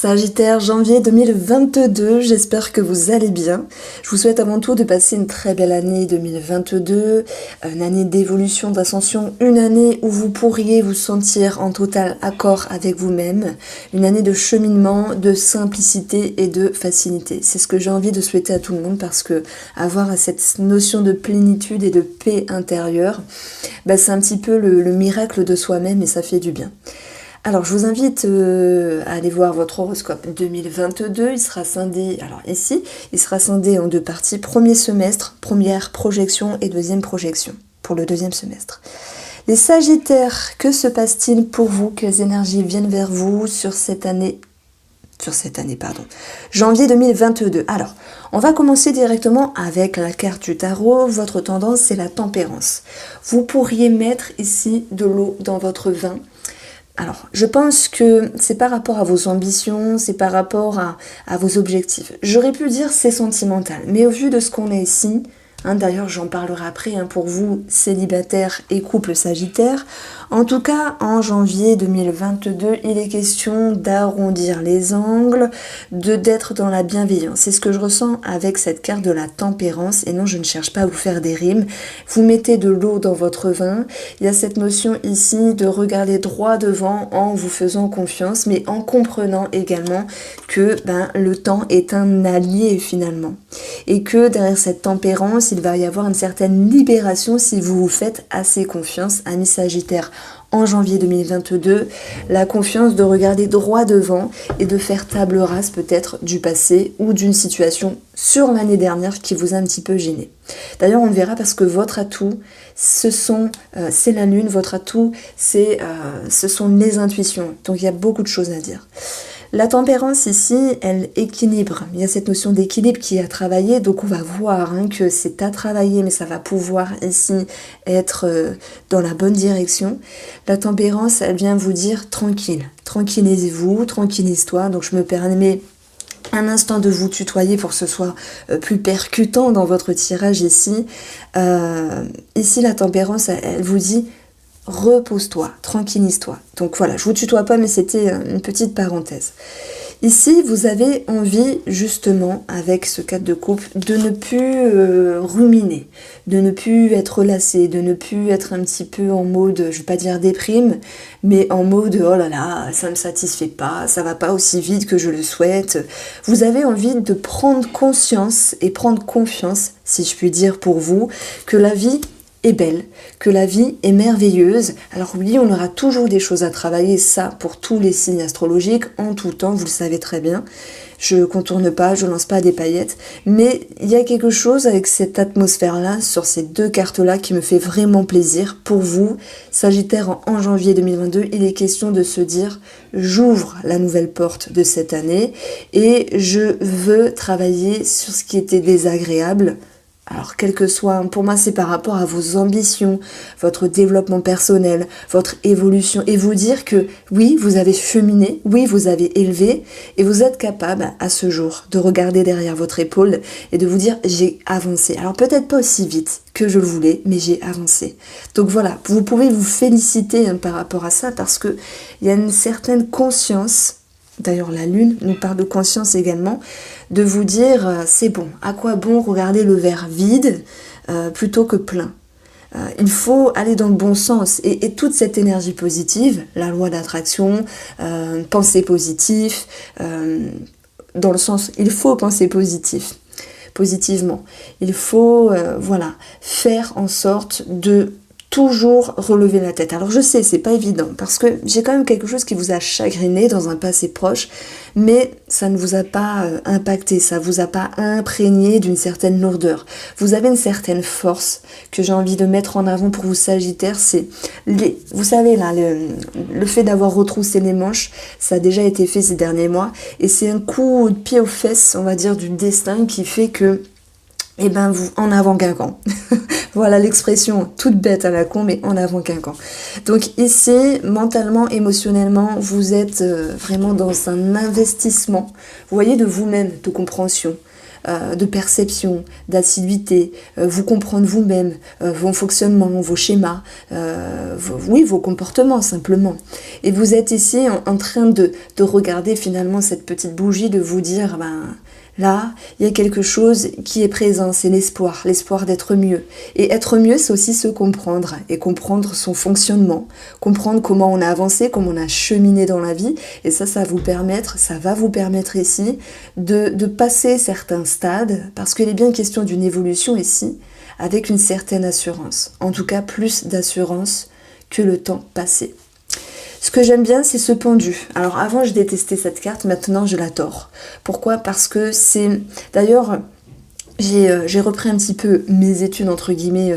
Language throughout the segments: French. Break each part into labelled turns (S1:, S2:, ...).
S1: Sagittaire, janvier 2022, j'espère que vous allez bien. Je vous souhaite avant tout de passer une très belle année 2022, une année d'évolution, d'ascension, une année où vous pourriez vous sentir en total accord avec vous-même, une année de cheminement, de simplicité et de facilité. C'est ce que j'ai envie de souhaiter à tout le monde parce que avoir cette notion de plénitude et de paix intérieure, c'est un petit peu le miracle de soi-même et ça fait du bien. Alors, je vous invite à aller voir votre horoscope 2022. Il sera scindé, il sera scindé en deux parties. Premier semestre, première projection et deuxième projection pour le deuxième semestre. Les Sagittaires, que se passe-t-il pour vous? Quelles énergies viennent vers vous sur cette année, janvier 2022. Alors, on va commencer directement avec la carte du tarot. Votre tendance, c'est la tempérance. Vous pourriez mettre ici de l'eau dans votre vin. Alors, je pense que c'est par rapport à vos ambitions, c'est par rapport à vos objectifs. J'aurais pu dire c'est sentimental, mais au vu de ce qu'on est ici, d'ailleurs j'en parlerai après pour vous, célibataires et couple sagittaire, en tout cas en janvier 2022, il est question d'arrondir les angles, d'être dans la bienveillance. C'est ce que je ressens avec cette carte de la tempérance, et non je ne cherche pas à vous faire des rimes. Vous mettez de l'eau dans votre vin, il y a cette notion ici de regarder droit devant en vous faisant confiance, mais en comprenant également que le temps est un allié finalement. Et que derrière cette tempérance, il va y avoir une certaine libération si vous vous faites assez confiance, amis Sagittaires. En janvier 2022, la confiance de regarder droit devant et de faire table rase peut-être du passé ou d'une situation sur l'année dernière qui vous a un petit peu gêné. D'ailleurs, on le verra parce que votre atout, c'est la lune, votre atout, ce sont les intuitions. Donc il y a beaucoup de choses à dire. La tempérance ici, elle équilibre. Il y a cette notion d'équilibre qui est à travailler, donc on va voir que c'est à travailler, mais ça va pouvoir ici être dans la bonne direction. La tempérance, elle vient vous dire tranquille, tranquillisez-vous, tranquillise-toi. Donc je me permets un instant de vous tutoyer pour que ce soit plus percutant dans votre tirage ici. Ici, la tempérance, elle vous dit repose-toi, tranquillise-toi. Donc voilà, je vous tutoie pas, mais c'était une petite parenthèse. Ici, vous avez envie, justement, avec ce cadre de couple, de ne plus ruminer, de ne plus être lassé, de ne plus être un petit peu en mode, je vais pas dire déprime, mais en mode, oh là là, ça me satisfait pas, ça va pas aussi vite que je le souhaite. Vous avez envie de prendre conscience et prendre confiance, si je puis dire pour vous, que la vie est belle, que la vie est merveilleuse. Alors oui, on aura toujours des choses à travailler, ça pour tous les signes astrologiques, en tout temps, vous le savez très bien. Je contourne pas, je lance pas des paillettes, mais il y a quelque chose avec cette atmosphère-là, sur ces deux cartes-là, qui me fait vraiment plaisir. Pour vous, Sagittaire, en janvier 2022, il est question de se dire, j'ouvre la nouvelle porte de cette année et je veux travailler sur ce qui était désagréable. Alors, quel que soit, pour moi, c'est par rapport à vos ambitions, votre développement personnel, votre évolution, et vous dire que oui, vous avez cheminé, oui, vous avez élevé, et vous êtes capable, à ce jour, de regarder derrière votre épaule et de vous dire, j'ai avancé. Alors, peut-être pas aussi vite que je le voulais, mais j'ai avancé. Donc voilà, vous pouvez vous féliciter par rapport à ça, parce que il y a une certaine conscience. D'ailleurs, la lune nous parle de conscience également, de vous dire c'est bon, à quoi bon regarder le verre vide plutôt que plein. Il faut aller dans le bon sens et toute cette énergie positive, la loi d'attraction, penser positif, dans le sens il faut penser positivement. Il faut faire en sorte de toujours relever la tête. Alors je sais, c'est pas évident, parce que j'ai quand même quelque chose qui vous a chagriné dans un passé proche, mais ça ne vous a pas impacté, ça vous a pas imprégné d'une certaine lourdeur. Vous avez une certaine force que j'ai envie de mettre en avant pour vous Sagittaires, c'est vous savez là, le fait d'avoir retroussé les manches, ça a déjà été fait ces derniers mois, et c'est un coup de pied aux fesses, on va dire, du destin qui fait que vous en avant qu'un camp. Voilà l'expression toute bête à la con, mais en avant qu'un camp. Donc ici, mentalement, émotionnellement, vous êtes vraiment dans un investissement, vous voyez, de vous-même, de compréhension. de perception, d'assiduité, vous comprendre vous-même, vos fonctionnements, vos schémas, vos comportements simplement. Et vous êtes ici en train de regarder finalement cette petite bougie, de vous dire, là, il y a quelque chose qui est présent, c'est l'espoir d'être mieux. Et être mieux, c'est aussi se comprendre, et comprendre son fonctionnement, comprendre comment on a avancé, comment on a cheminé dans la vie, et ça va vous permettre ici de passer certains stades, parce qu'il est bien question d'une évolution ici, avec une certaine assurance, en tout cas plus d'assurance que le temps passé. Ce que j'aime bien, c'est ce pendu. Alors avant, je détestais cette carte, maintenant je l'adore. Pourquoi ? Parce que c'est... D'ailleurs, j'ai repris un petit peu mes études, entre guillemets,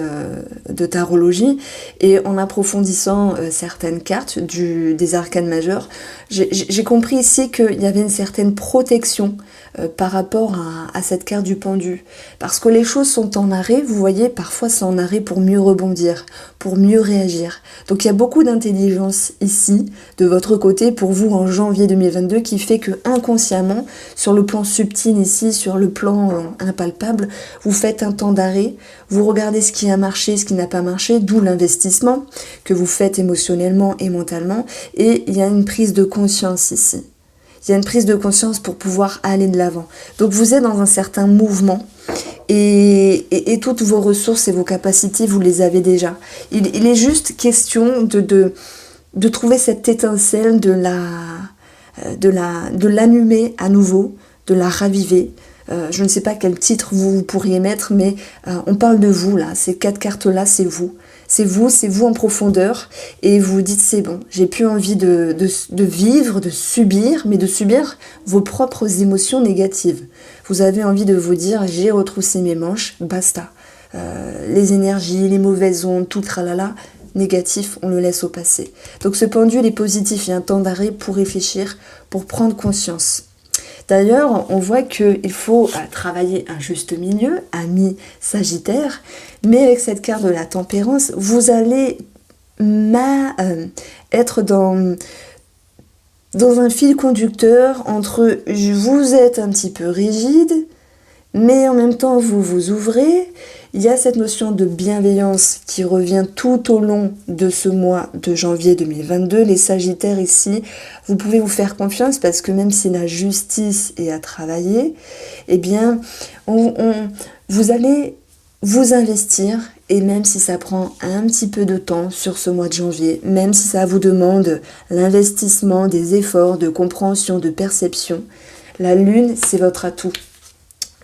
S1: de tarologie, et en approfondissant certaines cartes des arcanes majeurs, j'ai compris ici qu'il y avait une certaine protection par rapport à cette carte du pendu. Parce que les choses sont en arrêt, vous voyez, parfois c'est en arrêt pour mieux rebondir, pour mieux réagir. Donc il y a beaucoup d'intelligence ici, de votre côté, pour vous en janvier 2022, qui fait que inconsciemment, sur le plan subtil ici, sur le plan impalpable, vous faites un temps d'arrêt, vous regardez ce qui a marché, ce qui n'a pas marché, d'où l'investissement que vous faites émotionnellement et mentalement, et il y a une prise de conscience ici. Il y a une prise de conscience pour pouvoir aller de l'avant. Donc vous êtes dans un certain mouvement et toutes vos ressources et vos capacités, vous les avez déjà. Il est juste question de trouver cette étincelle, de l'allumer à nouveau, de la raviver. Je ne sais pas quel titre vous pourriez mettre, mais on parle de vous là. Ces 4 cartes-là, c'est vous. C'est vous en profondeur, et vous dites c'est bon, j'ai plus envie de vivre, de subir, mais de subir vos propres émotions négatives. Vous avez envie de vous dire j'ai retroussé mes manches, basta. Les énergies, les mauvaises ondes, tout tralala, négatif, on le laisse au passé. Donc ce pendule est positif, il y a un temps d'arrêt pour réfléchir, pour prendre conscience. D'ailleurs, on voit qu'il faut travailler un juste milieu, ami Sagittaire, mais avec cette carte de la tempérance, vous allez être dans un fil conducteur entre vous êtes un petit peu rigide, mais en même temps vous vous ouvrez. Il y a cette notion de bienveillance qui revient tout au long de ce mois de janvier 2022. Les Sagittaires ici, vous pouvez vous faire confiance parce que même si la justice est à travailler, eh bien, vous allez vous investir, et même si ça prend un petit peu de temps sur ce mois de janvier, même si ça vous demande l'investissement, des efforts, de compréhension, de perception, la lune, c'est votre atout.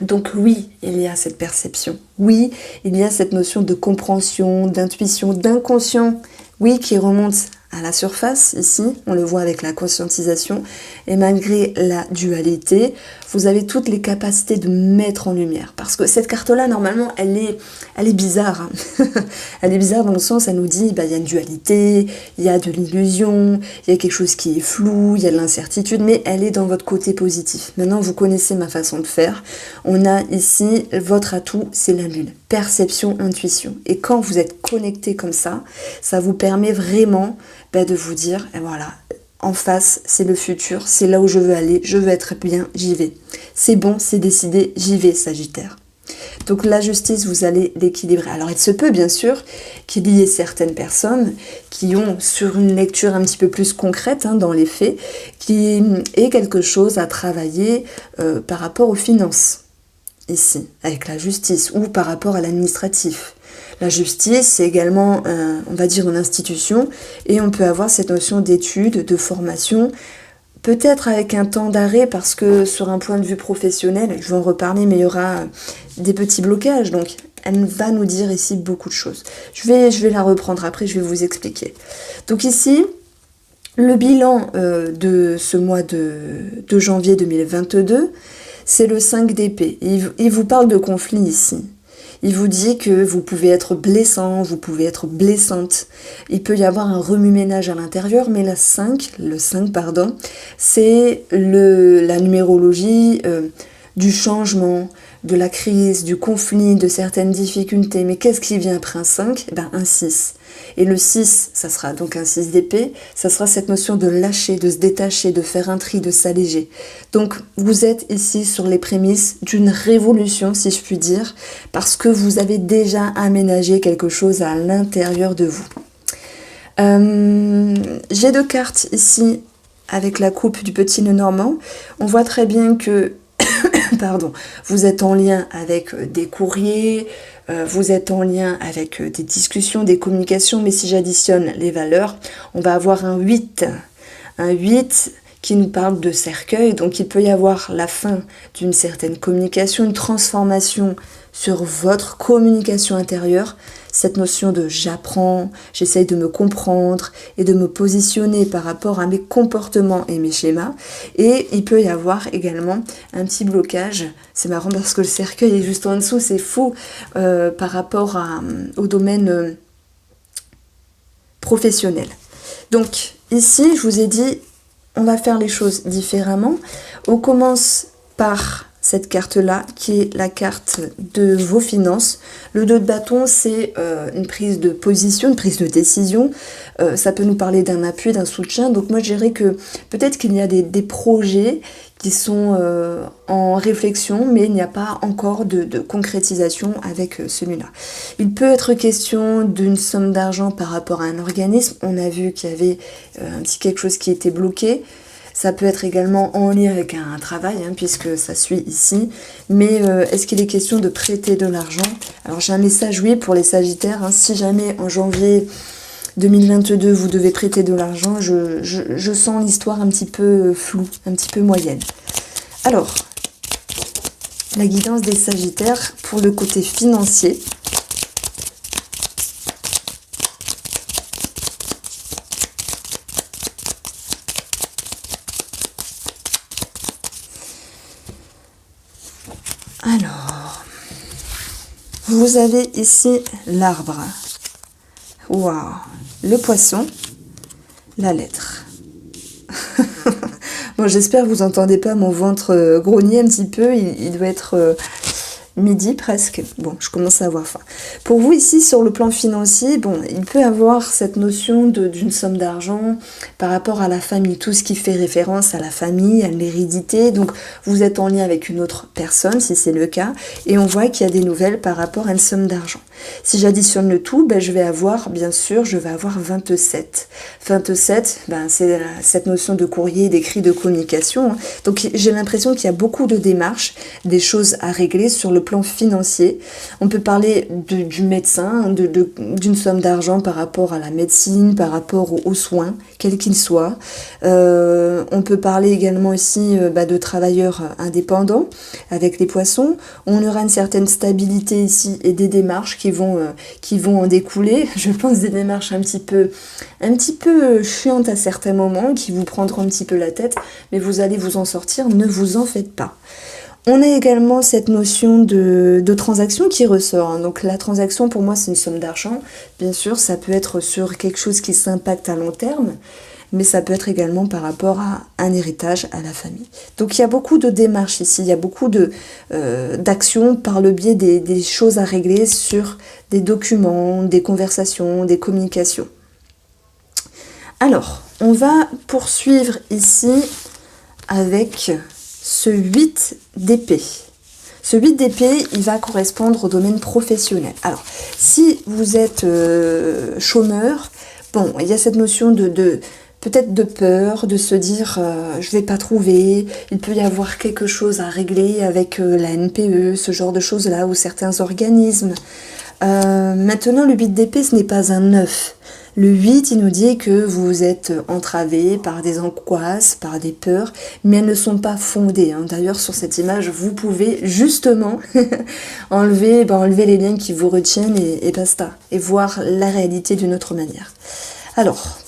S1: Donc oui, il y a cette perception. Oui, il y a cette notion de compréhension, d'intuition, d'inconscient, oui, qui remonte à la surface, ici, on le voit avec la conscientisation, et malgré la dualité, vous avez toutes les capacités de mettre en lumière. Parce que cette carte-là, normalement, elle est bizarre. Hein. Elle est bizarre dans le sens, elle nous dit, il y a une dualité, il y a de l'illusion, il y a quelque chose qui est flou, il y a de l'incertitude, mais elle est dans votre côté positif. Maintenant, vous connaissez ma façon de faire. On a ici, votre atout, c'est la lune. Perception, intuition. Et quand vous êtes connecté comme ça vous permet vraiment de vous dire, et voilà, en face, c'est le futur, c'est là où je veux aller, je veux être bien, j'y vais. C'est bon, c'est décidé, j'y vais, Sagittaire. Donc la justice, vous allez l'équilibrer. Alors il se peut bien sûr qu'il y ait certaines personnes qui ont, sur une lecture un petit peu plus concrète dans les faits, qui aient quelque chose à travailler par rapport aux finances, ici, avec la justice, ou par rapport à l'administratif. La justice, c'est également, on va dire, une institution, et on peut avoir cette notion d'études, de formation, peut-être avec un temps d'arrêt, parce que sur un point de vue professionnel, je vais en reparler, mais il y aura des petits blocages, donc elle va nous dire ici beaucoup de choses. Je vais la reprendre après, je vais vous expliquer. Donc ici, le bilan de ce mois de janvier 2022, c'est le 5 d'épée. Il vous parle de conflit ici. Il vous dit que vous pouvez être blessant, vous pouvez être blessante. Il peut y avoir un remue-ménage à l'intérieur, mais le 5, c'est la numérologie du changement, de la crise, du conflit, de certaines difficultés. Mais qu'est-ce qui vient après un 5? Un 6. Et le 6, ça sera donc un 6 d'épée, ça sera cette notion de lâcher, de se détacher, de faire un tri, de s'alléger. Donc vous êtes ici sur les prémices d'une révolution, si je puis dire, parce que vous avez déjà aménagé quelque chose à l'intérieur de vous. J'ai 2 cartes ici avec la coupe du petit nœud normand. On voit très bien que pardon, vous êtes en lien avec des courriers, vous êtes en lien avec des discussions, des communications, mais si j'additionne les valeurs, on va avoir un 8. Un 8 qui nous parle de cercueil, donc il peut y avoir la fin d'une certaine communication, une transformation sur votre communication intérieure, cette notion de j'apprends, j'essaye de me comprendre et de me positionner par rapport à mes comportements et mes schémas. Et il peut y avoir également un petit blocage, c'est marrant parce que le cercueil est juste en dessous, c'est fou par rapport au domaine professionnel. Donc ici, je vous ai dit, on va faire les choses différemment. On commence par cette carte-là, qui est la carte de vos finances. Le 2 de bâton, c'est une prise de position, une prise de décision. Ça peut nous parler d'un appui, d'un soutien. Donc moi, je dirais que peut-être qu'il y a des projets qui sont en réflexion, mais il n'y a pas encore de concrétisation avec celui-là. Il peut être question d'une somme d'argent par rapport à un organisme. On a vu qu'il y avait un petit quelque chose qui était bloqué. Ça peut être également en lien avec un travail, puisque ça suit ici. Mais est-ce qu'il est question de prêter de l'argent? Alors j'ai un message, oui, pour les Sagittaires. Si jamais en janvier 2022 vous devez prêter de l'argent, je sens l'histoire un petit peu floue, un petit peu moyenne. Alors, la guidance des Sagittaires pour le côté financier. Alors, vous avez ici l'arbre. Waouh! Le poisson, la lettre. Bon, j'espère que vous n'entendez pas mon ventre grogner un petit peu. Il doit être midi presque. Bon, je commence à avoir faim. Pour vous ici, sur le plan financier, bon, il peut y avoir cette notion d'une somme d'argent par rapport à la famille, tout ce qui fait référence à la famille, à l'hérédité. Donc, vous êtes en lien avec une autre personne, si c'est le cas, et on voit qu'il y a des nouvelles par rapport à une somme d'argent. Si j'additionne le tout, je vais avoir 27. 27, c'est cette notion de courrier, d'écrit, de communication. Donc, j'ai l'impression qu'il y a beaucoup de démarches, des choses à régler sur le plan financier. On peut parler du médecin, d'une somme d'argent par rapport à la médecine, par rapport aux soins, quels qu'ils soient. On peut parler également ici de travailleurs indépendants avec les poissons. On aura une certaine stabilité ici et des démarches qui vont en découler. Je pense des démarches un petit peu chiantes à certains moments, qui vous prendront un petit peu la tête, mais vous allez vous en sortir, ne vous en faites pas. On a également cette notion de transaction qui ressort. Donc la transaction, pour moi, c'est une somme d'argent. Bien sûr, ça peut être sur quelque chose qui s'impacte à long terme, mais ça peut être également par rapport à un héritage à la famille. Donc il y a beaucoup de démarches ici, il y a beaucoup d'actions par le biais des choses à régler sur des documents, des conversations, des communications. Alors, on va poursuivre ici avec ce 8 d'épée. Ce 8 d'épée, il va correspondre au domaine professionnel. Alors, si vous êtes chômeur, bon, il y a cette notion peut-être de peur, de se dire je vais pas trouver, il peut y avoir quelque chose à régler avec la NPE, ce genre de choses-là, ou certains organismes. Maintenant, le 8 d'épée, ce n'est pas un 9. Le 8, il nous dit que vous êtes entravé par des angoisses, par des peurs, mais elles ne sont pas fondées. D'ailleurs, sur cette image, vous pouvez justement enlever les liens qui vous retiennent et basta, et voir la réalité d'une autre manière. Alors,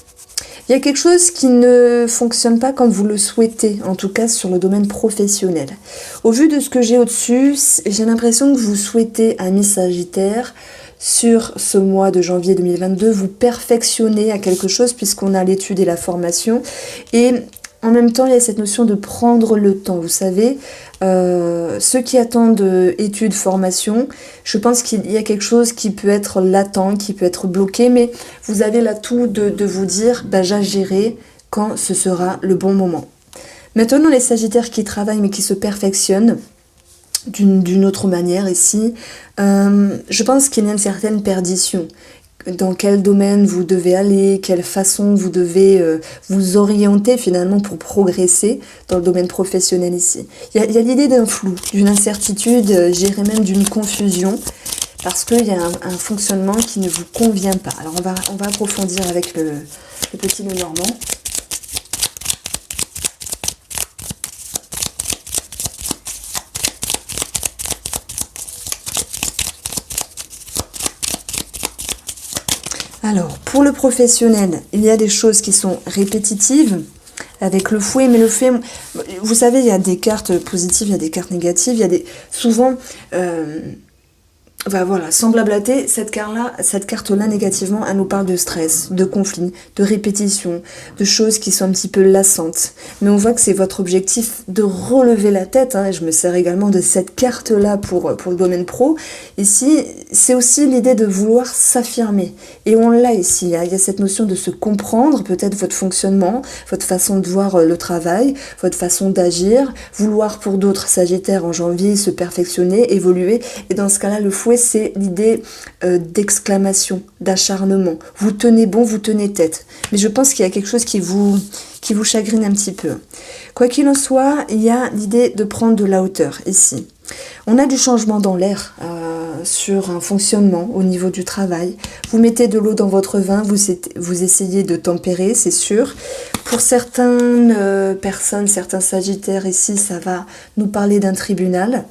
S1: il y a quelque chose qui ne fonctionne pas comme vous le souhaitez, en tout cas sur le domaine professionnel. Au vu de ce que j'ai au-dessus, j'ai l'impression que vous souhaitez, amis Sagittaire, sur ce mois de janvier 2022, vous perfectionnez à quelque chose puisqu'on a l'étude et la formation. Et en même temps, il y a cette notion de prendre le temps. Vous savez, ceux qui attendent études, formation, je pense qu'il y a quelque chose qui peut être latent, qui peut être bloqué, mais vous avez l'atout de vous dire, bah, j'agirai quand ce sera le bon moment. Maintenant, les Sagittaires qui travaillent mais qui se perfectionnent d'une autre manière ici, je pense qu'il y a une certaine perdition. Dans quel domaine vous devez aller, quelle façon vous devez vous orienter finalement pour progresser dans le domaine professionnel ici. Il y a l'idée d'un flou, d'une incertitude, j'irais même d'une confusion, parce qu'il y a un fonctionnement qui ne vous convient pas. Alors on va approfondir avec le petit Lenormand. Alors, pour le professionnel, il y a des choses qui sont répétitives avec le fouet, mais le fouet, vous savez, il y a des cartes positives, il y a des cartes négatives, il y a des... Souvent, voilà, semblable à thé, cette carte-là, négativement, elle nous parle de stress, de conflit, de répétition, de choses qui sont un petit peu lassantes. Mais on voit que c'est votre objectif de relever la tête, hein, et je me sers également de cette carte-là pour le domaine pro. Ici, c'est aussi l'idée de vouloir s'affirmer. Et on l'a ici, hein, il y a cette notion de se comprendre, peut-être votre fonctionnement, votre façon de voir le travail, votre façon d'agir, vouloir pour d'autres Sagittaires en janvier se perfectionner, évoluer, et dans ce cas-là, le fouet, c'est l'idée d'exclamation, d'acharnement. Vous tenez bon, vous tenez tête. Mais je pense qu'il y a quelque chose qui vous chagrine un petit peu. Quoi qu'il en soit, il y a l'idée de prendre de la hauteur ici. On a du changement dans l'air sur un fonctionnement au niveau du travail. Vous mettez de l'eau dans votre vin, vous essayez de tempérer, c'est sûr. Pour certaines personnes, certains Sagittaires ici, ça va nous parler d'un tribunal.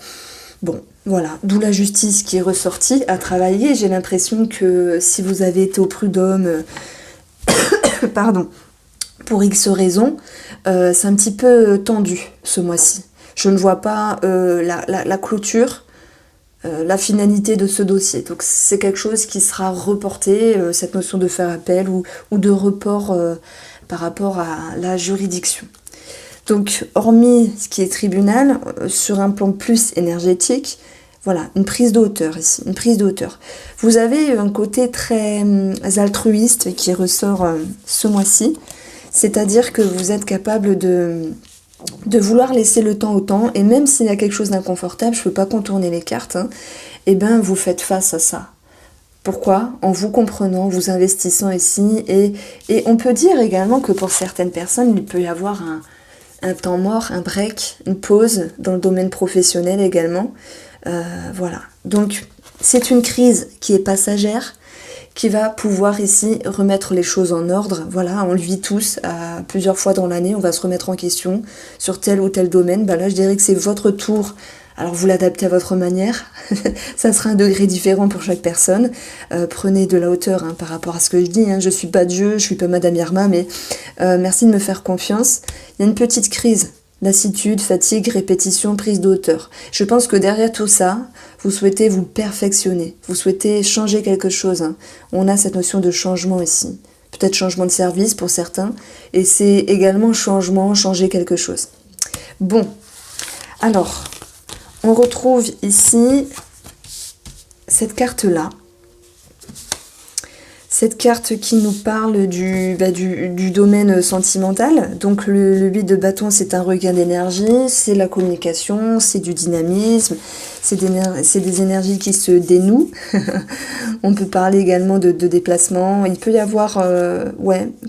S1: Bon, voilà, d'où la justice qui est ressortie à travailler. J'ai l'impression que si vous avez été au prud'homme, pardon, pour X raisons, c'est un petit peu tendu ce mois-ci. Je ne vois pas la clôture, la finalité de ce dossier. Donc c'est quelque chose qui sera reporté, cette notion de faire appel ou de report par rapport à la juridiction. Donc, hormis ce qui est tribunal, sur un plan plus énergétique, voilà, une prise de hauteur ici, une prise de hauteur. Vous avez un côté très altruiste qui ressort ce mois-ci, c'est-à-dire que vous êtes capable de vouloir laisser le temps au temps, et même s'il y a quelque chose d'inconfortable, je ne peux pas contourner les cartes, hein, et bien vous faites face à ça. Pourquoi? En vous comprenant, vous investissant ici, et on peut dire également que pour certaines personnes, il peut y avoir un temps mort, un break, une pause dans le domaine professionnel également. Voilà. Donc, c'est une crise qui est passagère, qui va pouvoir ici remettre les choses en ordre. Voilà, on le vit tous plusieurs fois dans l'année, on va se remettre en question sur tel ou tel domaine. Là, je dirais que c'est votre tour. Alors, vous l'adaptez à votre manière. Ça sera un degré différent pour chaque personne. Prenez de la hauteur par rapport à ce que je dis. Je ne suis pas Dieu, je ne suis pas Madame Irma, mais merci de me faire confiance. Il y a une petite crise. Lassitude, fatigue, répétition, prise de hauteur. Je pense que derrière tout ça, vous souhaitez vous perfectionner. Vous souhaitez changer quelque chose. On a cette notion de changement ici. Peut-être changement de service pour certains. Et c'est également changer quelque chose. Bon. Alors, on retrouve ici cette carte-là. Cette carte qui nous parle du domaine sentimental. Donc le 8 de bâton, c'est un regain d'énergie, c'est la communication, c'est du dynamisme, c'est des énergies qui se dénouent. On peut parler également de déplacement. Il peut y avoir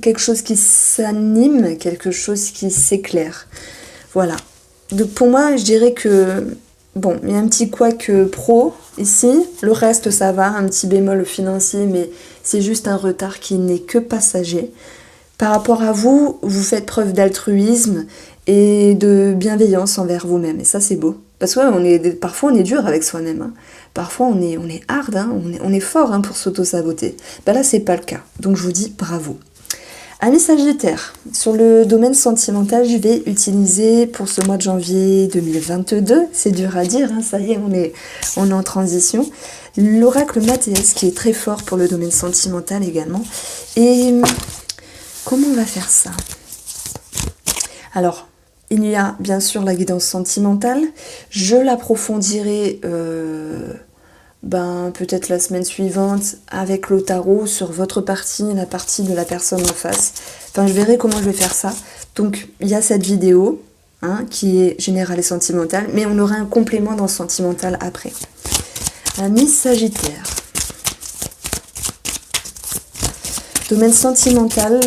S1: quelque chose qui s'anime, quelque chose qui s'éclaire. Voilà. Donc pour moi, je dirais que bon, il y a un petit couac pro ici. Le reste, ça va, un petit bémol financier, mais c'est juste un retard qui n'est que passager. Par rapport à vous, vous faites preuve d'altruisme et de bienveillance envers vous-même. Et ça, c'est beau. Parce que parfois, on est dur avec soi-même. Parfois, on est hard, on est fort pour s'auto-saboter. Là, c'est pas le cas. Donc, je vous dis bravo. Amis Sagittaire, sur le domaine sentimental, je vais utiliser pour ce mois de janvier 2022, c'est dur à dire, ça y est, on est en transition, l'oracle Mathéès qui est très fort pour le domaine sentimental également. Et comment on va faire ça? Alors, il y a bien sûr la guidance sentimentale. Je l'approfondirai peut-être la semaine suivante avec le tarot sur votre partie, la partie de la personne en face. Enfin, je verrai comment je vais faire ça. Donc, il y a cette vidéo qui est générale et sentimentale, mais on aura un complément dans le sentimental après. La Miss Sagittaire. Domaine sentimental.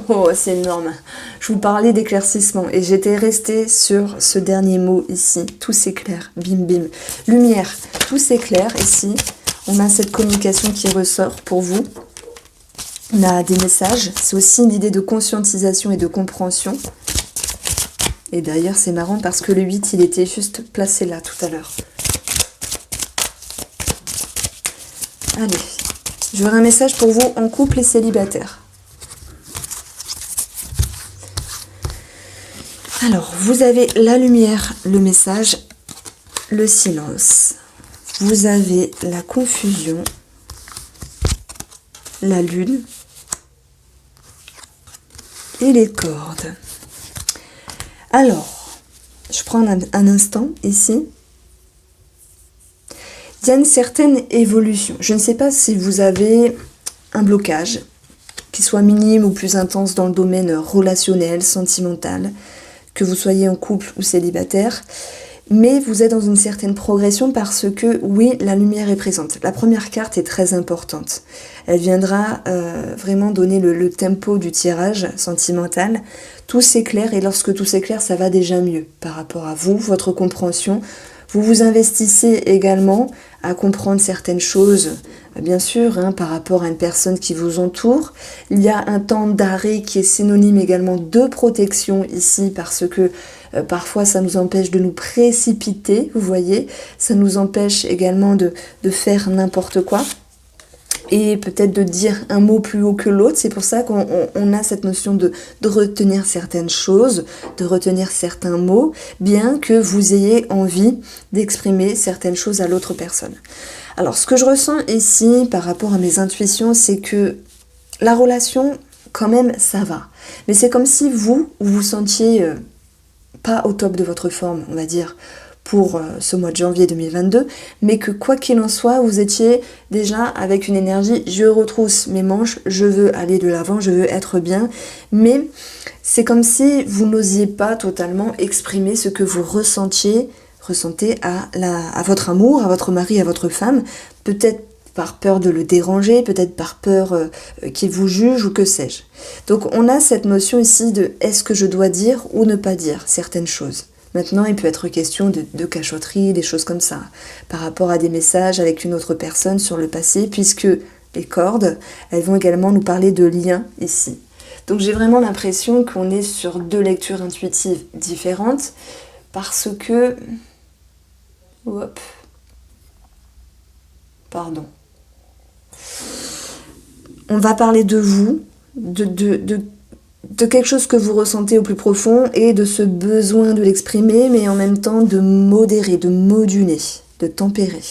S1: Oh, c'est énorme. Je vous parlais d'éclaircissement et j'étais restée sur ce dernier mot ici. Tout s'éclaire. Bim, bim. Lumière. Tout s'éclaire ici. On a cette communication qui ressort pour vous. On a des messages. C'est aussi une idée de conscientisation et de compréhension. Et d'ailleurs, c'est marrant parce que le 8, il était juste placé là tout à l'heure. Allez. J'aurai un message pour vous en couple et célibataire. Alors, vous avez la lumière, le message, le silence. Vous avez la confusion, la lune et les cordes. Alors, je prends un instant ici. Il y a une certaine évolution. Je ne sais pas si vous avez un blocage, qui soit minime ou plus intense dans le domaine relationnel, sentimental, que vous soyez en couple ou célibataire, mais vous êtes dans une certaine progression parce que, oui, la lumière est présente. La première carte est très importante. Elle viendra vraiment donner le tempo du tirage sentimental. Tout s'éclaire et lorsque tout s'éclaire, ça va déjà mieux par rapport à vous, votre compréhension. Vous vous investissez également à comprendre certaines choses, bien sûr, par rapport à une personne qui vous entoure. Il y a un temps d'arrêt qui est synonyme également de protection ici parce que parfois ça nous empêche de nous précipiter, vous voyez. Ça nous empêche également de faire n'importe quoi. Et peut-être de dire un mot plus haut que l'autre. C'est pour ça qu'on a cette notion de retenir certaines choses, de retenir certains mots, bien que vous ayez envie d'exprimer certaines choses à l'autre personne. Alors, ce que je ressens ici, par rapport à mes intuitions, c'est que la relation, quand même, ça va. Mais c'est comme si vous vous sentiez pas au top de votre forme, on va dire, pour ce mois de janvier 2022, mais que quoi qu'il en soit, vous étiez déjà avec une énergie, je retrousse mes manches, je veux aller de l'avant, je veux être bien, mais c'est comme si vous n'osiez pas totalement exprimer ce que vous ressentez à votre amour, à votre mari, à votre femme, peut-être par peur de le déranger, peut-être par peur qu'il vous juge ou que sais-je. Donc on a cette notion ici de est-ce que je dois dire ou ne pas dire certaines choses. Maintenant, il peut être question de cachotterie, des choses comme ça, par rapport à des messages avec une autre personne sur le passé, puisque les cordes, elles vont également nous parler de liens ici. Donc j'ai vraiment l'impression qu'on est sur deux lectures intuitives différentes, parce que... Hop. Pardon. On va parler de vous, de quelque chose que vous ressentez au plus profond et de ce besoin de l'exprimer, mais en même temps de modérer, de moduler, de tempérer.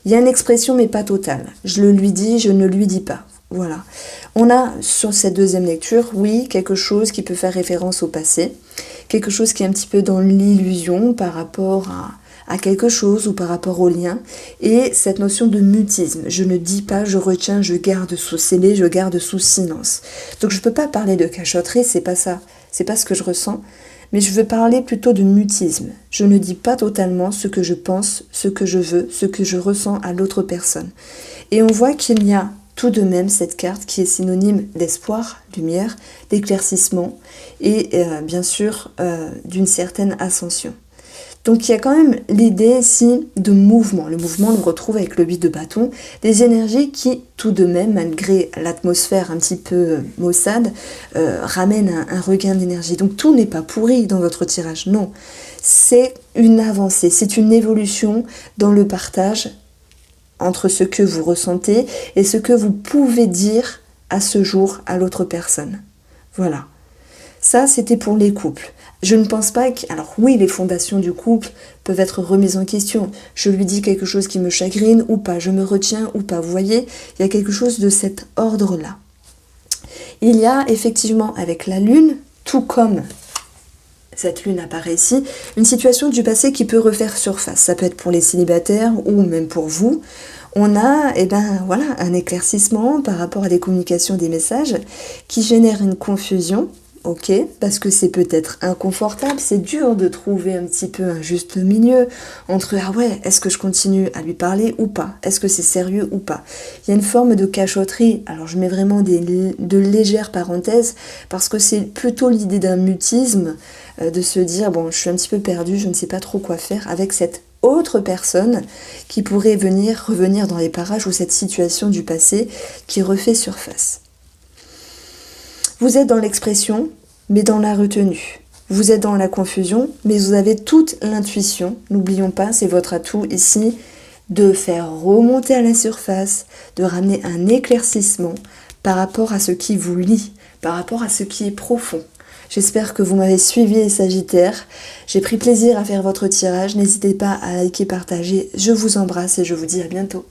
S1: Il y a une expression, mais pas totale. Je le lui dis, je ne lui dis pas. Voilà. On a sur cette deuxième lecture, oui, quelque chose qui peut faire référence au passé, quelque chose qui est un petit peu dans l'illusion par rapport à quelque chose ou par rapport au lien, et cette notion de mutisme. Je ne dis pas, je retiens, je garde sous scellé, je garde sous silence. Donc je ne peux pas parler de cachotterie, c'est pas ça, c'est pas ce que je ressens, mais je veux parler plutôt de mutisme. Je ne dis pas totalement ce que je pense, ce que je veux, ce que je ressens à l'autre personne. Et on voit qu'il y a tout de même cette carte qui est synonyme d'espoir, lumière, d'éclaircissement et bien sûr d'une certaine ascension. Donc il y a quand même l'idée ici de mouvement. Le mouvement, on le retrouve avec le 8 de bâton, des énergies qui, tout de même, malgré l'atmosphère un petit peu maussade, ramènent un regain d'énergie. Donc tout n'est pas pourri dans votre tirage, non. C'est une avancée, c'est une évolution dans le partage entre ce que vous ressentez et ce que vous pouvez dire à ce jour à l'autre personne. Voilà. Ça, c'était pour les couples. Je ne pense pas que... Alors oui, les fondations du couple peuvent être remises en question. Je lui dis quelque chose qui me chagrine ou pas, je me retiens ou pas. Vous voyez, il y a quelque chose de cet ordre-là. Il y a effectivement avec la lune, tout comme cette lune apparaît ici, une situation du passé qui peut refaire surface. Ça peut être pour les célibataires ou même pour vous. On a un éclaircissement par rapport à des communications, des messages qui génèrent une confusion. Ok, parce que c'est peut-être inconfortable, c'est dur de trouver un petit peu un juste milieu entre ah ouais, est-ce que je continue à lui parler ou pas? Est-ce que c'est sérieux ou pas? Il y a une forme de cachotterie, alors je mets vraiment de légères parenthèses parce que c'est plutôt l'idée d'un mutisme, de se dire bon, je suis un petit peu perdue, je ne sais pas trop quoi faire avec cette autre personne qui pourrait revenir dans les parages ou cette situation du passé qui refait surface. Vous êtes dans l'expression, mais dans la retenue. Vous êtes dans la confusion, mais vous avez toute l'intuition. N'oublions pas, c'est votre atout ici, de faire remonter à la surface, de ramener un éclaircissement par rapport à ce qui vous lie, par rapport à ce qui est profond. J'espère que vous m'avez suivi les Sagittaires. J'ai pris plaisir à faire votre tirage. N'hésitez pas à liker, partager. Je vous embrasse et je vous dis à bientôt.